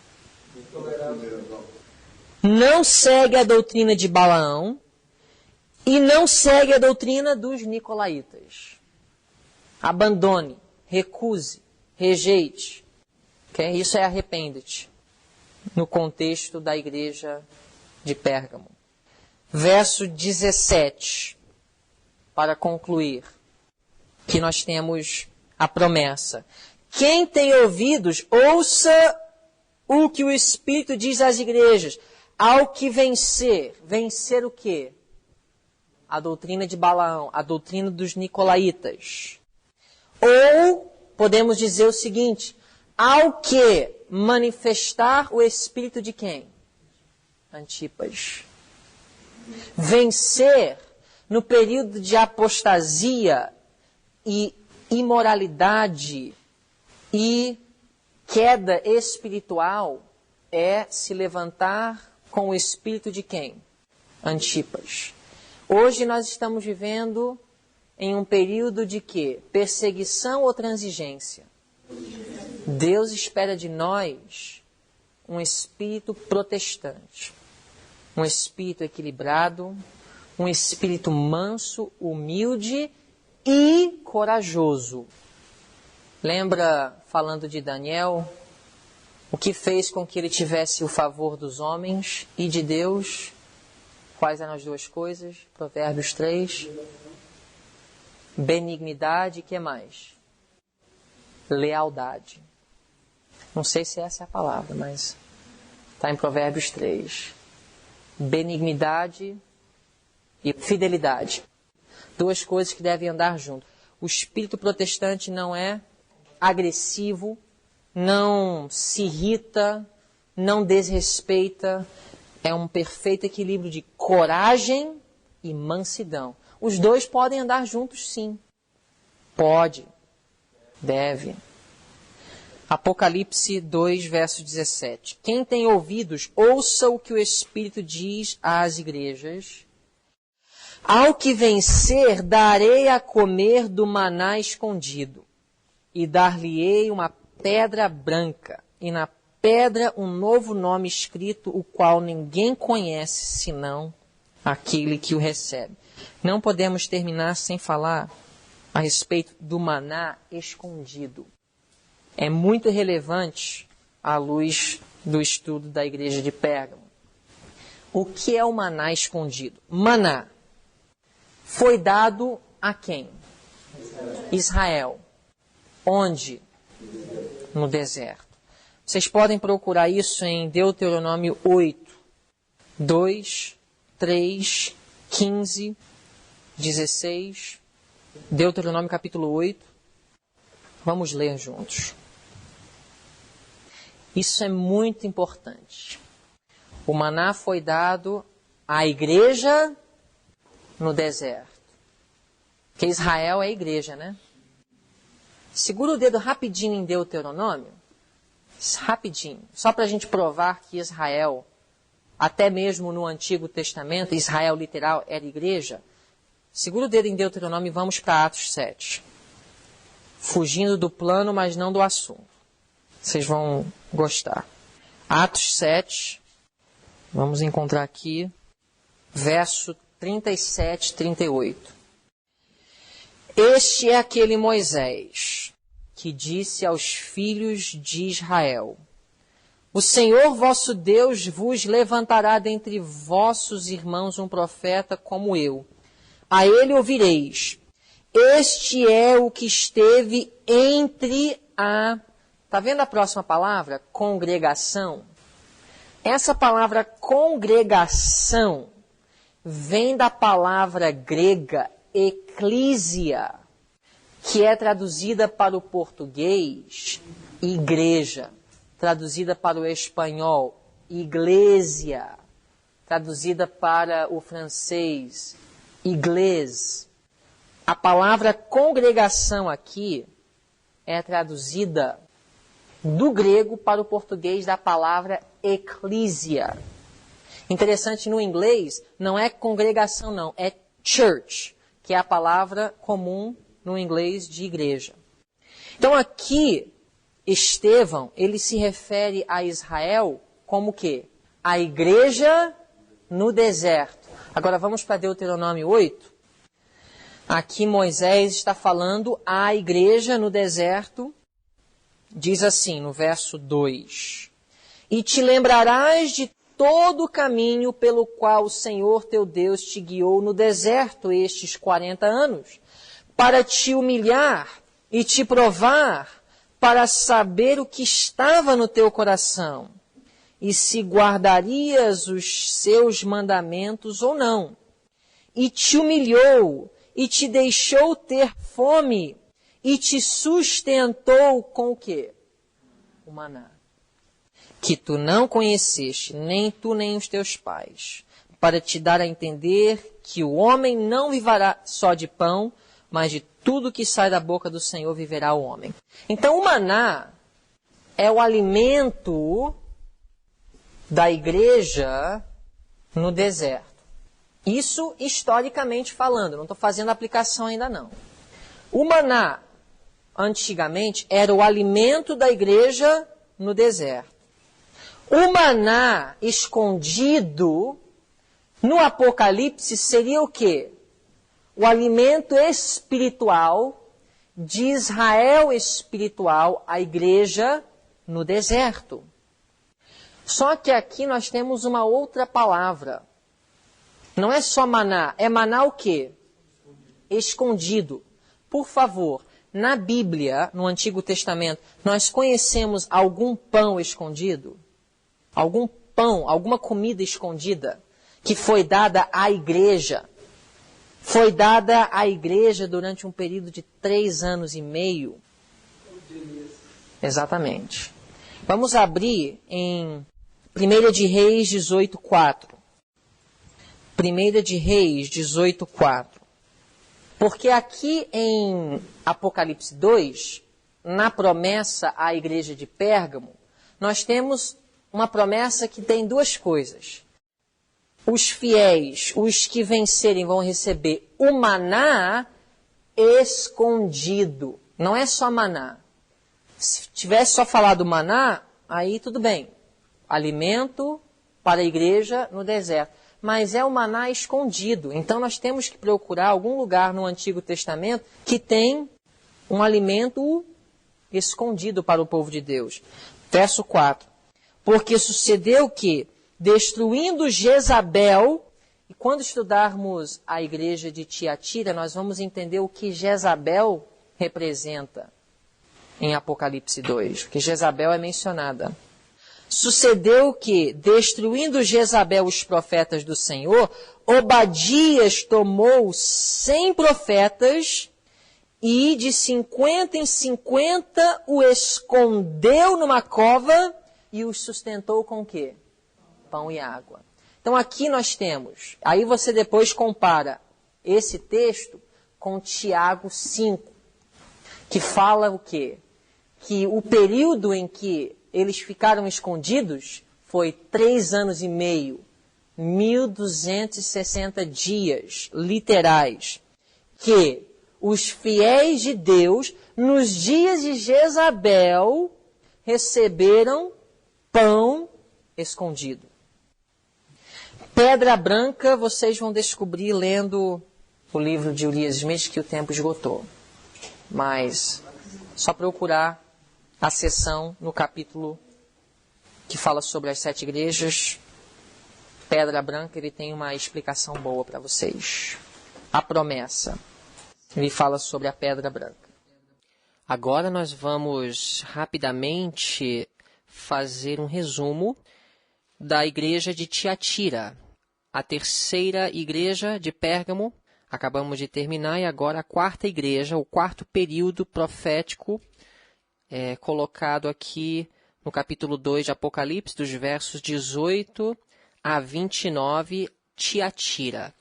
Não segue a doutrina de Balaão e não segue a doutrina dos nicolaítas. Abandone, recuse, rejeite. Okay? Isso é arrepende-te. No contexto da igreja de Pérgamo. Verso 17, para concluir, que nós temos a promessa. Quem tem ouvidos, ouça o que o Espírito diz às igrejas. Ao que vencer. Vencer o quê? A doutrina de Balaão, a doutrina dos nicolaítas. Ou, podemos dizer o seguinte, ao que manifestar o espírito de quem? Antipas. Vencer no período de apostasia e imoralidade e queda espiritual é se levantar com o espírito de quem? Antipas. Hoje nós estamos vivendo em um período de quê? Perseguição ou transigência? Deus espera de nós um espírito protestante, um espírito equilibrado, um espírito manso, humilde e corajoso. Lembra, falando de Daniel, o que fez com que ele tivesse o favor dos homens e de Deus? Quais eram as duas coisas? Provérbios 3. Benignidade e que mais? Lealdade. Não sei se essa é a palavra, mas está em Provérbios 3. Benignidade e fidelidade. Duas coisas que devem andar junto. O espírito protestante não é agressivo, não se irrita, não desrespeita. É um perfeito equilíbrio de coragem e mansidão. Os dois podem andar juntos, sim. Pode. Deve. Apocalipse 2, verso 17. Quem tem ouvidos, ouça o que o Espírito diz às igrejas. Ao que vencer, darei a comer do maná escondido, e dar-lhe-ei uma pedra branca, e na pedra um novo nome escrito, o qual ninguém conhece, senão aquele que o recebe. Não podemos terminar sem falar a respeito do maná escondido. É muito relevante à luz do estudo da igreja de Pérgamo. O que é o maná escondido? Maná foi dado a quem? Israel. Onde? No deserto. Vocês podem procurar isso em Deuteronômio 8, 2, 3, 15, 16, Deuteronômio capítulo 8. Vamos ler juntos. Isso é muito importante. O maná foi dado à igreja no deserto. Porque Israel é a igreja, né? Segura o dedo rapidinho em Deuteronômio. Rapidinho. Só para a gente provar que Israel, até mesmo no Antigo Testamento, Israel literal era igreja. Segura o dedo em Deuteronômio e vamos para Atos 7. Fugindo do plano, mas não do assunto. Vocês vão gostar. Atos 7. Vamos encontrar aqui. Verso 37, 38. Este é aquele Moisés que disse aos filhos de Israel: O Senhor vosso Deus vos levantará dentre vossos irmãos um profeta como eu. A ele ouvireis. Este é o que esteve entre a... Está vendo a próxima palavra? Congregação. Essa palavra congregação vem da palavra grega eclísia, que é traduzida para o português igreja, traduzida para o espanhol iglesia, traduzida para o francês iglês. A palavra congregação aqui é traduzida do grego para o português da palavra eclísia. Interessante, no inglês não é congregação não, é church, que é a palavra comum no inglês de igreja. Então aqui, Estevão, ele se refere a Israel como o quê? A igreja no deserto. Agora vamos para Deuteronômio 8. Aqui Moisés está falando à igreja no deserto. Diz assim, no verso 2. E te lembrarás de todo o caminho pelo qual o Senhor teu Deus te guiou no deserto estes 40 anos, para te humilhar e te provar, para saber o que estava no teu coração, e se guardarias os seus mandamentos ou não. E te humilhou, e te deixou ter fome, e te sustentou com o quê? O maná. Que tu não conheceste, nem tu nem os teus pais, para te dar a entender que o homem não viverá só de pão, mas de tudo que sai da boca do Senhor viverá o homem. Então o maná é o alimento da igreja no deserto. Isso historicamente falando, não estou fazendo aplicação ainda não. O maná, antigamente, era o alimento da igreja no deserto. O maná escondido no Apocalipse seria o quê? O alimento espiritual de Israel espiritual, a igreja no deserto. Só que aqui nós temos uma outra palavra. Não é só maná, é maná o quê? Escondido. Por favor, na Bíblia, no Antigo Testamento, nós conhecemos algum pão escondido? Algum pão, alguma comida escondida que foi dada à igreja? Foi dada à igreja durante um período de 3 anos e meio. Exatamente. Vamos abrir em 1 de Reis 18:4. 1 de Reis 18:4. Porque aqui em Apocalipse 2, na promessa à igreja de Pérgamo, nós temos uma promessa que tem 2 coisas. Os fiéis, os que vencerem, vão receber o maná escondido. Não é só maná. Se tivesse só falado maná, aí tudo bem. Alimento para a igreja no deserto. Mas é o maná escondido. Então nós temos que procurar algum lugar no Antigo Testamento que tem um alimento escondido para o povo de Deus. Verso 4. Porque sucedeu que, destruindo Jezabel, e quando estudarmos a igreja de Tiatira, nós vamos entender o que Jezabel representa. em Apocalipse 2, porque Jezabel é mencionada. Sucedeu que, destruindo Jezabel os profetas do Senhor, Obadias tomou 100 profetas e de 50 em 50 o escondeu numa cova e os sustentou com o quê? Pão e água. Então aqui nós temos, aí você depois compara esse texto com Tiago 5, que fala o quê? Que o período em que eles ficaram escondidos foi 3 anos e meio, 1260 dias literais, que os fiéis de Deus, nos dias de Jezabel, receberam pão escondido. Pedra branca, vocês vão descobrir lendo o livro de Urias Smith, que o tempo esgotou. Mas só procurar a seção no capítulo que fala sobre as 7 igrejas, Pedra branca, ele tem uma explicação boa para vocês. A promessa. Ele fala sobre a pedra branca. Agora nós vamos rapidamente fazer um resumo da igreja de Tiatira, a terceira igreja de Pérgamo. Acabamos de terminar e agora a quarta igreja, o quarto período profético, colocado aqui no capítulo 2 de Apocalipse, dos versos 18 a 29, Tiatira.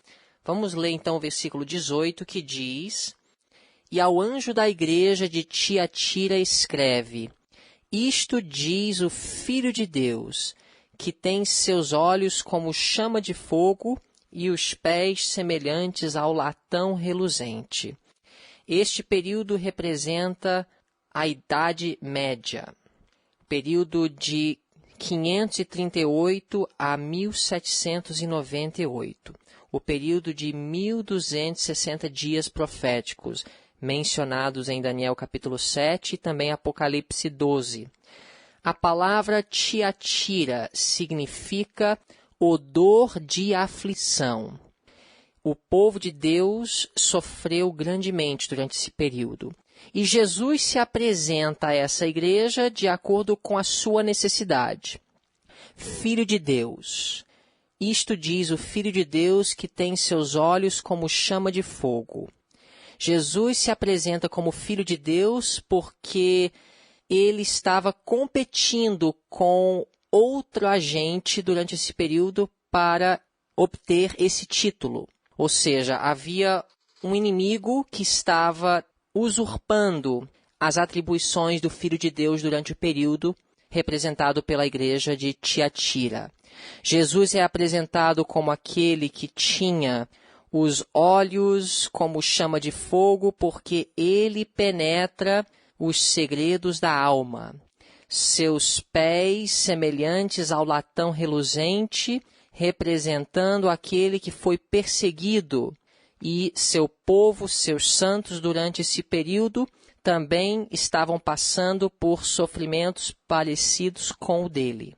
Vamos ler então o versículo 18, que diz: E ao anjo da igreja de Tiatira escreve: Isto diz o Filho de Deus, que tem seus olhos como chama de fogo e os pés semelhantes ao latão reluzente. Este período representa a Idade Média, período de 538 a 1798, o período de 1260 dias proféticos, mencionados em Daniel capítulo 7 e também Apocalipse 12. A palavra Tiatira significa odor de aflição. O povo de Deus sofreu grandemente durante esse período. E Jesus se apresenta a essa igreja de acordo com a sua necessidade. Filho de Deus. Isto diz o Filho de Deus, que tem seus olhos como chama de fogo. Jesus se apresenta como Filho de Deus porque ele estava competindo com outro agente durante esse período para obter esse título. Ou seja, havia um inimigo que estava usurpando as atribuições do Filho de Deus durante o período representado pela igreja de Tiatira. Jesus é apresentado como aquele que tinha os olhos como chama de fogo, porque ele penetra os segredos da alma. Seus pés semelhantes ao latão reluzente, representando aquele que foi perseguido, e seu povo, seus santos, durante esse período, também estavam passando por sofrimentos parecidos com o dele.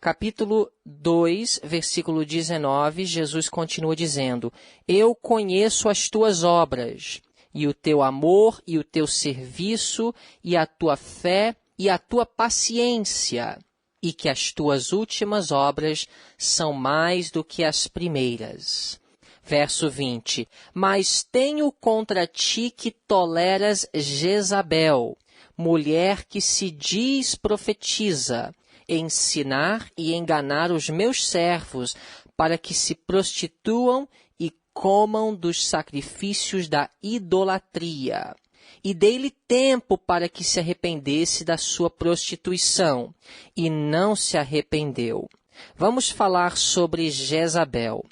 Capítulo 2, versículo 19, Jesus continua dizendo: Eu conheço as tuas obras, e o teu amor, e o teu serviço, e a tua fé, e a tua paciência, e que as tuas últimas obras são mais do que as primeiras. Verso 20, Mas tenho contra ti que toleras Jezabel, mulher que se diz profetiza, ensinar e enganar os meus servos, para que se prostituam e comam dos sacrifícios da idolatria. E dei-lhe tempo para que se arrependesse da sua prostituição, e não se arrependeu. Vamos falar sobre Jezabel.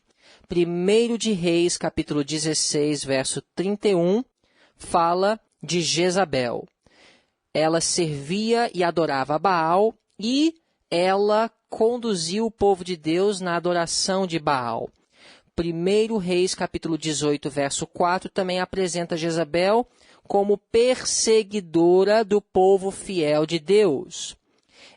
1 de Reis, capítulo 16, verso 31, fala de Jezabel. Ela servia e adorava a Baal e ela conduziu o povo de Deus na adoração de Baal. 1 Reis, capítulo 18, verso 4, também apresenta Jezabel como perseguidora do povo fiel de Deus.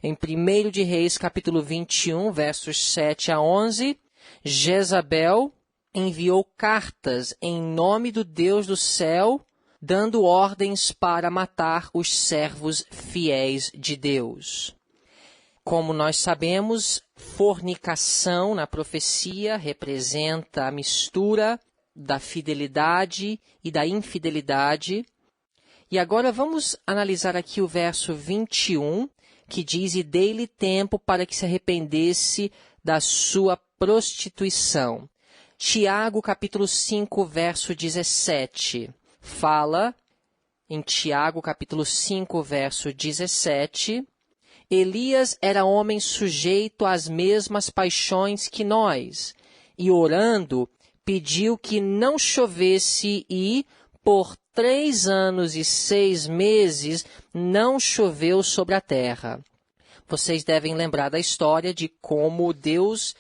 Em 1 de Reis, capítulo 21, versos 7 a 11, Jezabel enviou cartas em nome do Deus do céu, dando ordens para matar os servos fiéis de Deus. Como nós sabemos, fornicação na profecia representa a mistura da fidelidade e da infidelidade. E agora vamos analisar aqui o verso 21, que diz: "E dei-lhe tempo para que se arrependesse da sua prostituição." Tiago, capítulo 5, verso 17, fala, em Tiago, capítulo 5, verso 17... "Elias era homem sujeito às mesmas paixões que nós, e orando, pediu que não chovesse e, por 3 anos e 6 meses, não choveu sobre a terra." Vocês devem lembrar da história de como Deus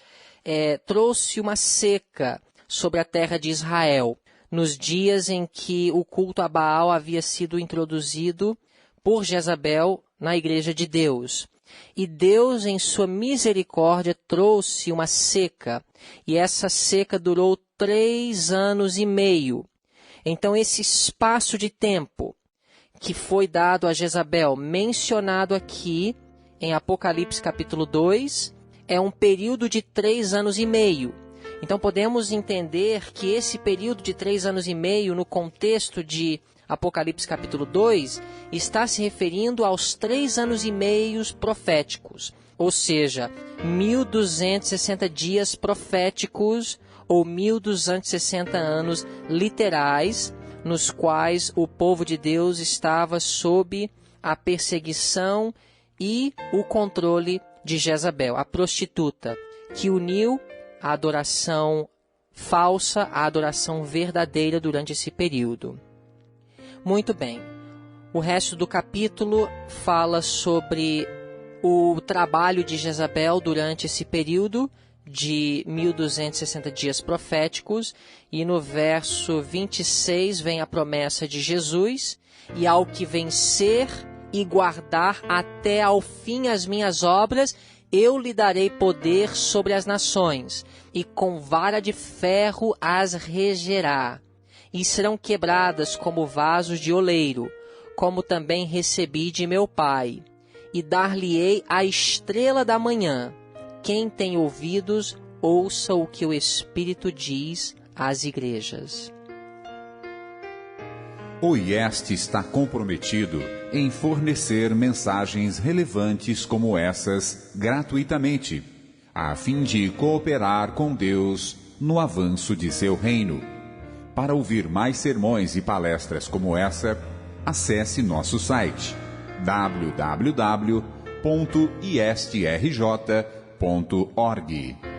trouxe uma seca sobre a terra de Israel, nos dias em que o culto a Baal havia sido introduzido por Jezabel na igreja de Deus. E Deus, em sua misericórdia, trouxe uma seca, e essa seca durou 3 anos e meio. Então, esse espaço de tempo que foi dado a Jezabel, mencionado aqui em Apocalipse capítulo 2, é um período de 3 anos e meio. Então, podemos entender que esse período de 3 anos e meio, no contexto de Apocalipse capítulo 2, está se referindo aos 3 anos e meios proféticos, ou seja, 1.260 dias proféticos ou 1.260 anos literais, nos quais o povo de Deus estava sob a perseguição e o controle de Jezabel, a prostituta, que uniu a adoração falsa à adoração verdadeira durante esse período. Muito bem, o resto do capítulo fala sobre o trabalho de Jezabel durante esse período de 1.260 dias proféticos, e no verso 26 vem a promessa de Jesus: "E ao que vencer e guardar até ao fim as minhas obras, eu lhe darei poder sobre as nações, e com vara de ferro as regerá. E serão quebradas como vasos de oleiro, como também recebi de meu Pai. E dar-lhe-ei a estrela da manhã. Quem tem ouvidos, ouça o que o Espírito diz às igrejas." O IEST está comprometido em fornecer mensagens relevantes como essas gratuitamente, a fim de cooperar com Deus no avanço de seu reino. Para ouvir mais sermões e palestras como essa, acesse nosso site www.istrj.org.